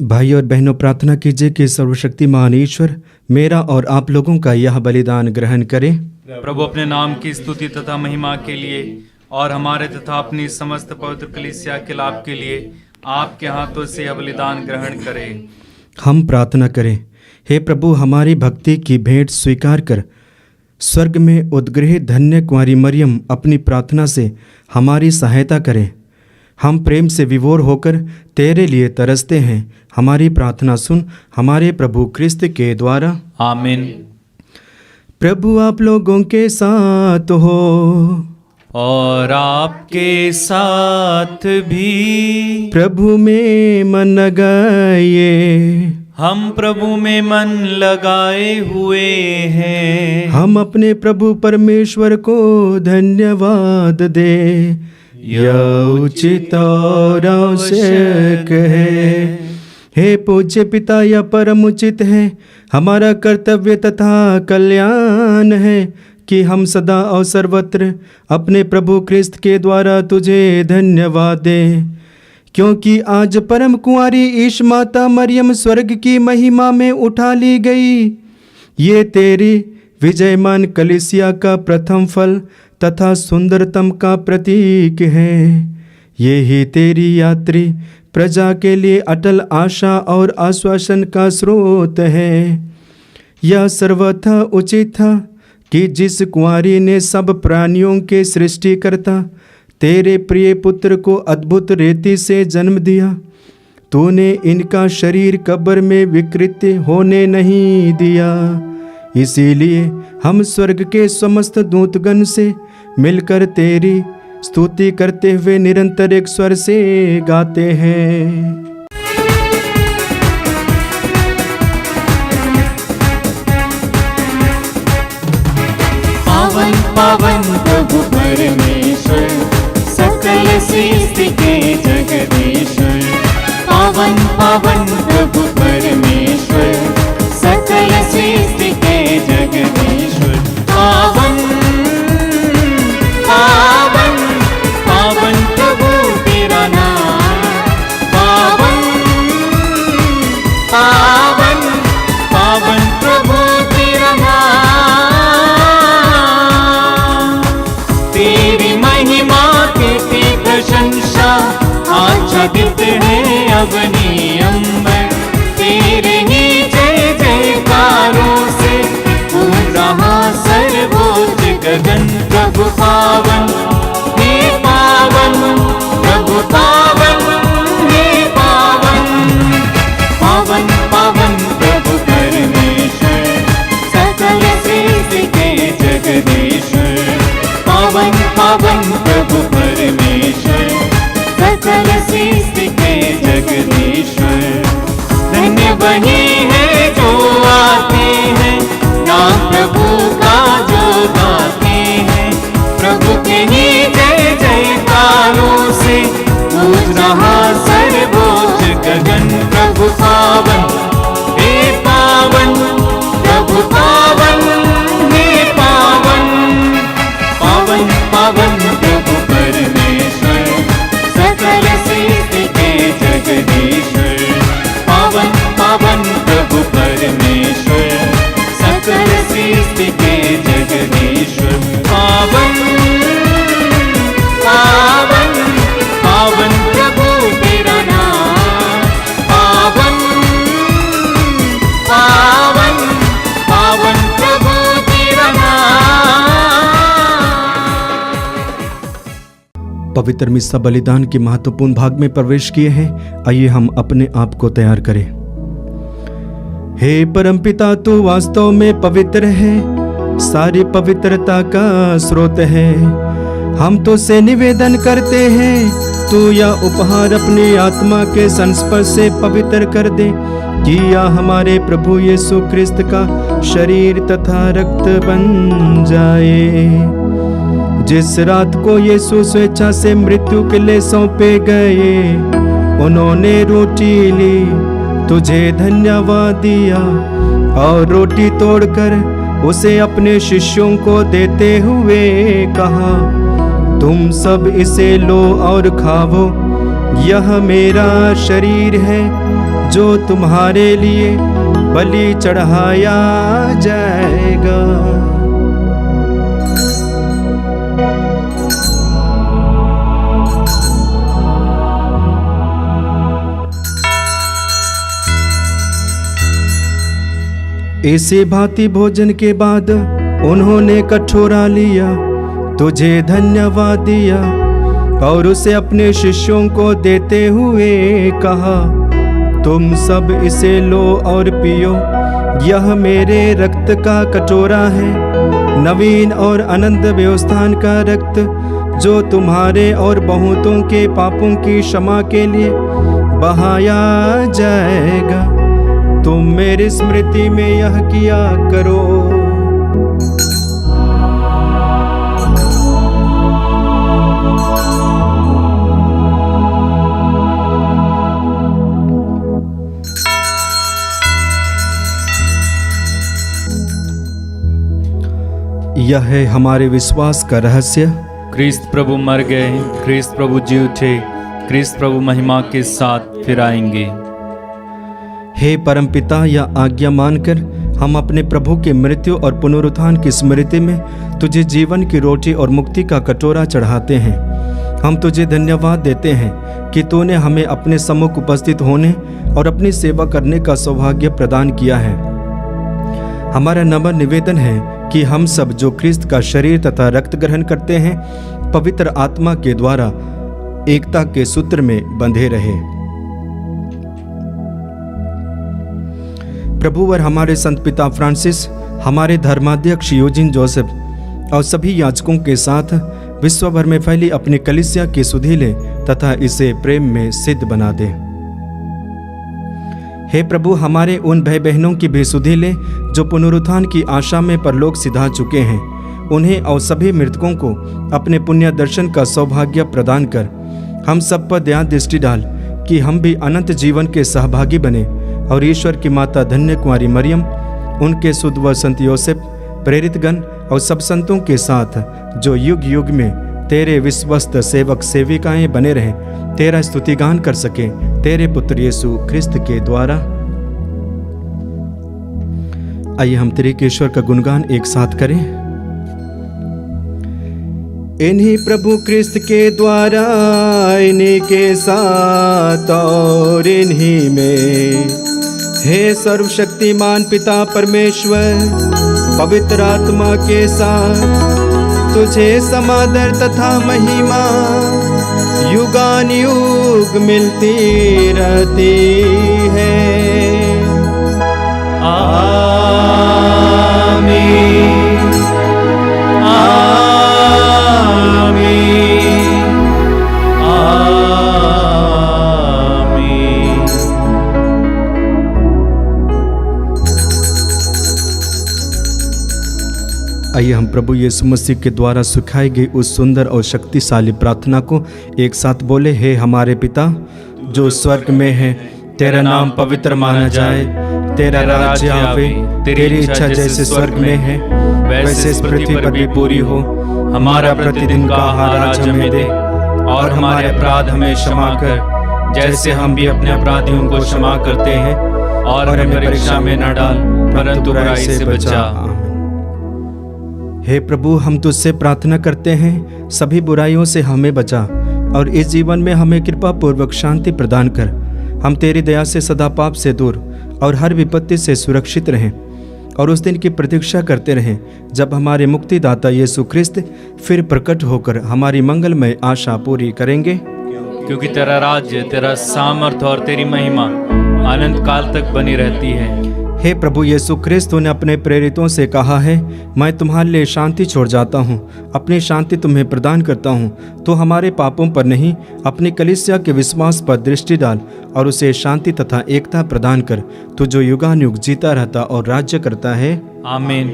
भाई और बहनों, प्रार्थना कीजिए कि सर्वशक्तिमान ईश्वर मेरा और आप लोगों का यह बलिदान ग्रहण करें। प्रभु अपने नाम की स्तुति तथा महिमा के लिए और हमारे तथा अपनी समस्त पवित्र कलीसिया के लाभ के लिए आपके हाथों से यह बलिदान ग्रहण करें। हम प्रार्थना करें। हे प्रभु, हमारी भक्ति की भेंट स्वीकार कर स्वर्ग में उद्गृहित धन्य कुंवारी मरियम अपनी प्रार्थना से हमारी सहायता करें। हम प्रेम से विभोर होकर तेरे लिए तरसते हैं। हमारी प्रार्थना सुन, हमारे प्रभु क्रिस्त के द्वारा। आमीन। प्रभु आप लोगों के साथ हो और आपके साथ भी। प्रभु में मन लगाइए। हम प्रभु में मन लगाए हुए हैं। हम अपने प्रभु परमेश्वर को धन्यवाद दे, यह उचित और आवश्यक है। हे पूज्य पिता, यह परम उचित है, हमारा कर्तव्य तथा कल्याण है कि हम सदा और सर्वत्र अपने प्रभु क्रिस्त के द्वारा तुझे धन्यवाद दें, क्योंकि आज परम कुंवारी ईश माता मरियम स्वर्ग की महिमा में उठा ली गई। ये तेरी विजयमान कलीसिया का प्रथम फल तथा सुंदरतम का प्रतीक है। ये ही तेरी यात्री प्रजा के लिए अटल आशा और आश्वासन का स्रोत है। यह सर्वथा उचित था कि जिस कुंवारी ने सब प्राणियों के सृष्टिकर्ता तेरे प्रिय पुत्र को अद्भुत रीति से जन्म दिया, तूने इनका शरीर कब्र में विकृत होने नहीं दिया। इसीलिए हम स्वर्ग के समस्त दूतगण से मिलकर तेरी स्तुति करते हुए निरंतर एक स्वर से गाते हैं। पावन पावन प्रभु परमेश्वर, सकल सृष्टि के जगदीश्वर। पावन पावन प्रभु परमेश्वर, सकल सृष्टि के जगदीश्वर। पावन पावन पावन प्रभु तेरा नाम। पावन पावन पावन प्रभु तेरा नाम। तेरी महिमा कीर्ति प्रशंसा आच्छादित है अवनी अंबर। तेरे ही जय जयकारों से गूंज रहा सर्वोच्च गगन। प्रभु पावन हे पावन, प्रभु पावन हे पावन। पावन पावन प्रभु परमेश्वर, सकल सृष्टि के जगदीश्वर। पावन पावन प्रभु परमेश्वर, सकल सृष्टि के जगदीश्वर। धन्य वही है जो आते हैं, नाम प्रभु का जो गाते हैं। प्रभु के ही जय जयकारों से गूंज रहा सर्वोच्च गगन। प्रभु पावन हे पावन, प्रभु पावन हे पावन। पावन पावन प्रभु परमेश्वर, सकल सृष्टि के जगदीश्वर। पावन पावन प्रभु परमेश्वर, सकल सृष्टि के जगदीश्वर। पावन पावन पावन प्रभु तेरा नाम। पावन पावन पावन प्रभु तेरा नाम। पवित्र मिस्सा बलिदान के महत्वपूर्ण भाग में प्रवेश किए हैं। आइए हम अपने आप को तैयार करें। हे परमपिता, तू वास्तव में पवित्र है, सारी पवित्रता का स्रोत है। हम तो से निवेदन करते हैं, तू यह उपहार अपनी आत्मा के संस्पर्श से पवित्र कर दे, कि यह हमारे प्रभु यीशु क्रिस्त का शरीर तथा रक्त बन जाए। जिस रात को यीशु स्वेच्छा से मृत्यु के लिए सौंपे गए, उन्होंने रोटी ली, तुझे धन्यवाद दिया और रोटी तोड़कर उसे अपने शिष्यों को देते हुए कहा, तुम सब इसे लो और खाओ, यह मेरा शरीर है जो तुम्हारे लिए बलि चढ़ाया जाएगा। इसी भांति भोजन के बाद उन्होंने कटोरा लिया, तुझे धन्यवाद दिया और उसे अपने शिष्यों को देते हुए कहा, तुम सब इसे लो और पियो, यह मेरे रक्त का कटोरा है, नवीन और अनंत व्यवस्थान का रक्त, जो तुम्हारे और बहुतों के पापों की क्षमा के लिए बहाया जाएगा। तुम मेरी स्मृति में यह किया करो। यह है हमारे विश्वास का रहस्य। क्रिस्त प्रभु मर गए, क्रिस्त प्रभु जी उठे, क्रिस्त प्रभु महिमा के साथ फिर आएंगे। हे परमपिता, यह आज्ञा मानकर हम अपने प्रभु के मृत्यु और पुनरुत्थान की स्मृति में तुझे जीवन की रोटी और मुक्ति का कटोरा चढ़ाते हैं। हम तुझे धन्यवाद देते हैं कि तूने हमें अपने सम्मुख उपस्थित होने और अपनी सेवा करने का सौभाग्य प्रदान किया है। हमारा नम्र निवेदन है कि हम सब जो क्रिस्त का शरीर तथा रक्त ग्रहण करते हैं, पवित्र आत्मा के द्वारा एकता के सूत्र में बंधे रहे। प्रभु और हमारे संत पिता फ्रांसिस, हमारे धर्माध्यक्ष यूजिन जोसेफ और सभी याजकों के साथ विश्व भर में फैली अपनी कलीसिया की सुधि ले तथा इसे प्रेम में सिद्ध बना दे। हे प्रभु, हमारे उन भाई बहनों की भी सुधि ले जो पुनरुत्थान की आशा में परलोक सिधा चुके हैं। उन्हें और सभी मृतकों को अपने पुण्य दर्शन का सौभाग्य प्रदान कर हम सब पर दया दृष्टि डाल कि हम भी अनंत जीवन के सहभागी बने और ईश्वर की माता धन्य कुमारी मरियम, उनके सुध व संत योसेफ, प्रेरितगण और सब संतों के साथ जो युग युग में तेरे विश्वस्त सेवक सेविकाएं बने रहें, तेरा स्तुतिगान कर सके तेरे पुत्र यीशु ख्रिस्त के द्वारा। आइए हम तेरे ईश्वर का गुणगान एक साथ करें। इन्हीं प्रभु ख्रिस्त के द्वारा, इन्हीं के साथ और इन्हीं में, हे सर्वशक्तिमान पिता परमेश्वर, पवित्र आत्मा के साथ तुझे समादर तथा महिमा युगान युग मिलती रहती है। आमीन, आमीन, आमीन। आइए हम प्रभु यीशु मसीह के द्वारा सिखाई गई उस सुंदर और शक्तिशाली प्रार्थना को एक साथ बोले। हे हमारे पिता जो स्वर्ग में है, तेरा नाम पवित्र माना जाए, तेरा राज्य आवे, तेरी इच्छा जैसे स्वर्ग में है वैसे इस पृथ्वी पर भी पूरी हो। हमारा प्रतिदिन का आहार आज हमें दे और हमारे अपराध हमें क्षमा कर, जैसे हम भी अपने अपराधियों को क्षमा करते हैं, और हमें परीक्षा में न डाल परंतु बुराई से बचा। हे प्रभु, हम तुझसे प्रार्थना करते हैं, सभी बुराइयों से हमें बचा और इस जीवन में हमें कृपा पूर्वक शांति प्रदान कर। हम तेरी दया से सदा पाप से दूर और हर विपत्ति से सुरक्षित रहें और उस दिन की प्रतीक्षा करते रहें जब हमारे मुक्तिदाता यीशु ख्रिस्त फिर प्रकट होकर हमारी मंगलमय आशा पूरी करेंगे। क्योंकि तेरा राज्य, तेरा सामर्थ्य और तेरी महिमा अनंत काल तक बनी रहती है। हे प्रभु यीशु ख्रिस्त, ने अपने प्रेरितों से कहा है, मैं तुम्हारे लिए शांति छोड़ जाता हूँ, अपनी शांति तुम्हें प्रदान करता हूँ। तो हमारे पापों पर नहीं, अपनी कलीसिया के विश्वास पर दृष्टि डाल और उसे शांति तथा एकता प्रदान कर, तो जो युगानुयुग जीता रहता और राज्य करता है। आमीन।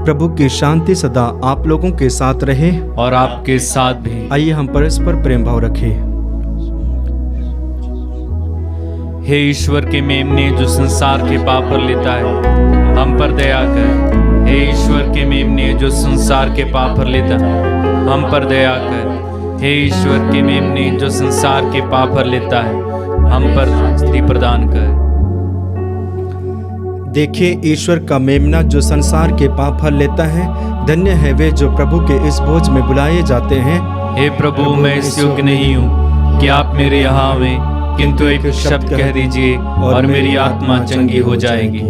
प्रभु की शांति सदा आप लोगों के साथ रहे और आपके साथ भी। आइए हम परस्पर प्रेम भाव रखें। हे ईश्वर के मेमने जो संसार के पाप पर लेता है, हम पर दया कर। हे ईश्वर के मेमने जो संसार के पाप पर लेता है, हम पर दया कर। हे ईश्वर के मेमने जो संसार के पाप पर लेता है, हम पर स्तुति प्रदान कर। देखिए ईश्वर का मेमना जो संसार के पाप हर लेता है। धन्य है वे जो प्रभु के इस भोज में बुलाए जाते हैं। हे प्रभु, मैं इस योग्य नहीं हूँ कि आप मेरे यहाँ आवें, किंतु एक शब्द कह दीजिए और मेरी आत्मा चंगी हो जाएगी।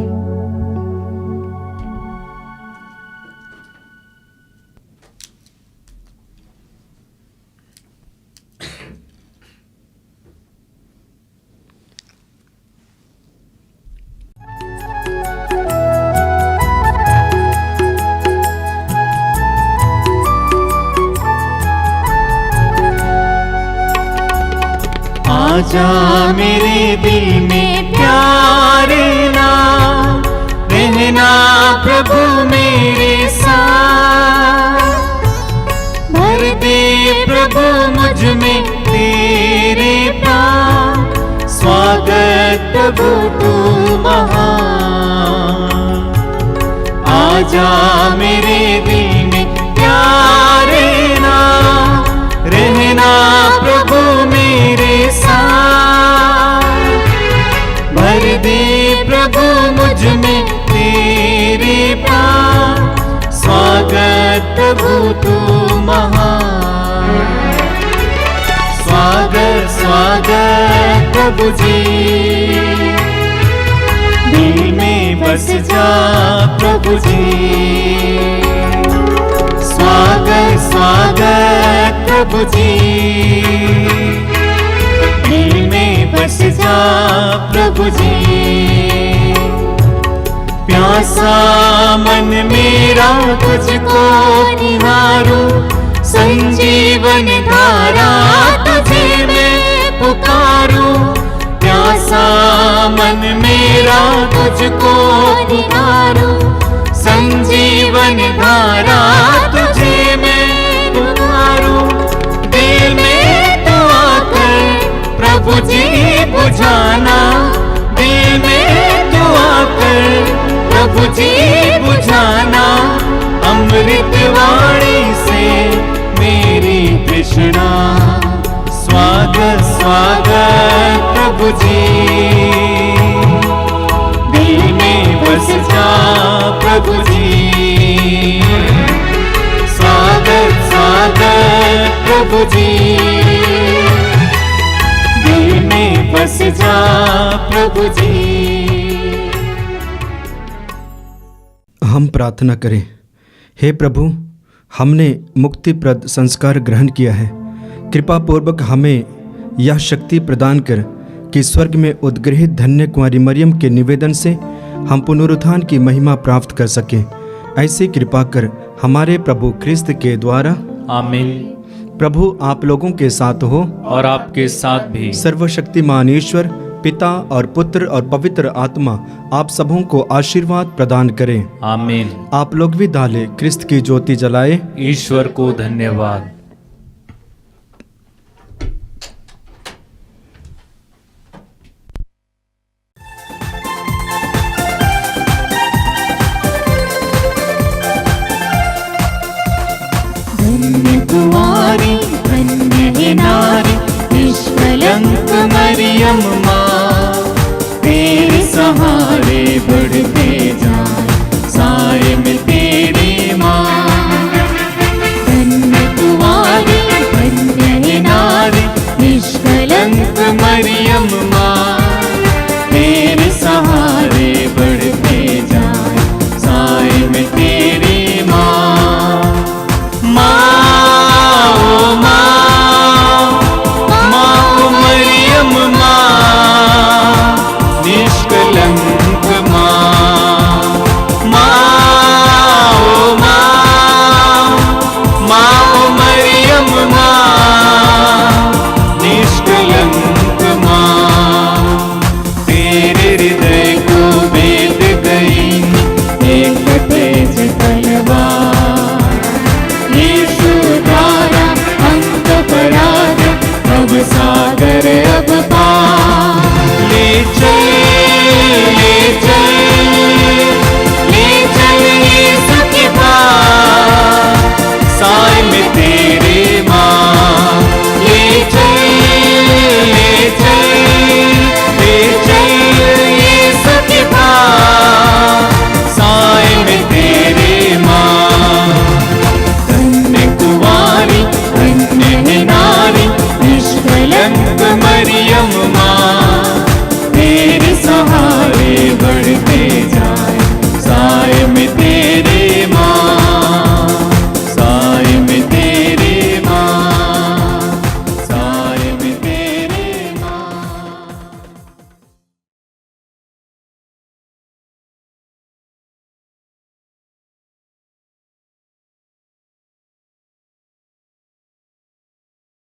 आजा मेरे दिल में प्यारे ना, रहना प्रभु मेरे साथ। भर दे प्रभु मुझ में तेरे प्यार, स्वागत प्रभु तू महान। आजा मेरे दिल में प्यारे ना, रहना प्रभु मेरे साथ। भर दे प्रभु मुझ में तेरे प्यार, स्वागत प्रभु तू महान। स्वागत स्वागत प्रभु जी, दिल में बस जा प्रभु जी। स्वागत स्वागत प्रभु जी, दिल में बस जा प्रभु जी। प्यासा मन मेरा तुझको निहारूं, संजीवन धारा तुझे मैं पुकारूं। प्यासा मन मेरा तुझको निहारूं, संजीवन धारा तुझे मैं पुकारूं। दिल में तो आकर प्रभु जी बुझाना, दिल में तो आकर प्रभु जी बुझाना। अमृत वाणी से मेरी तृष्णा, स्वागत स्वागत प्रभु जी। दिल में बस जा प्रभु जी, स्वागत स्वागत प्रभु जी। दिल में बस जा प्रभु जी। हम प्रार्थना करें। हे प्रभु, हमने मुक्तिप्रद संस्कार ग्रहण किया है। कृपा पूर्वक हमें यह शक्ति प्रदान कर कि स्वर्ग में उद्गृहित धन्य कुंवारी मरियम के निवेदन से हम पुनरुत्थान की महिमा प्राप्त कर सकें। ऐसी कृपा कर हमारे प्रभु ख्रिस्त के द्वारा। आमीन। प्रभु आप लोगों के साथ हो और आपके साथ भी। सर्वशक्तिमान ईश्वर पिता और पुत्र और पवित्र आत्मा आप सबों को आशीर्वाद प्रदान करें। आमीन। आप लोग भी डाले क्रिस्त की ज्योति जलाए। ईश्वर को धन्यवाद। धन्य कुंवारी धन्य है नारी, निष्कलंक मरियम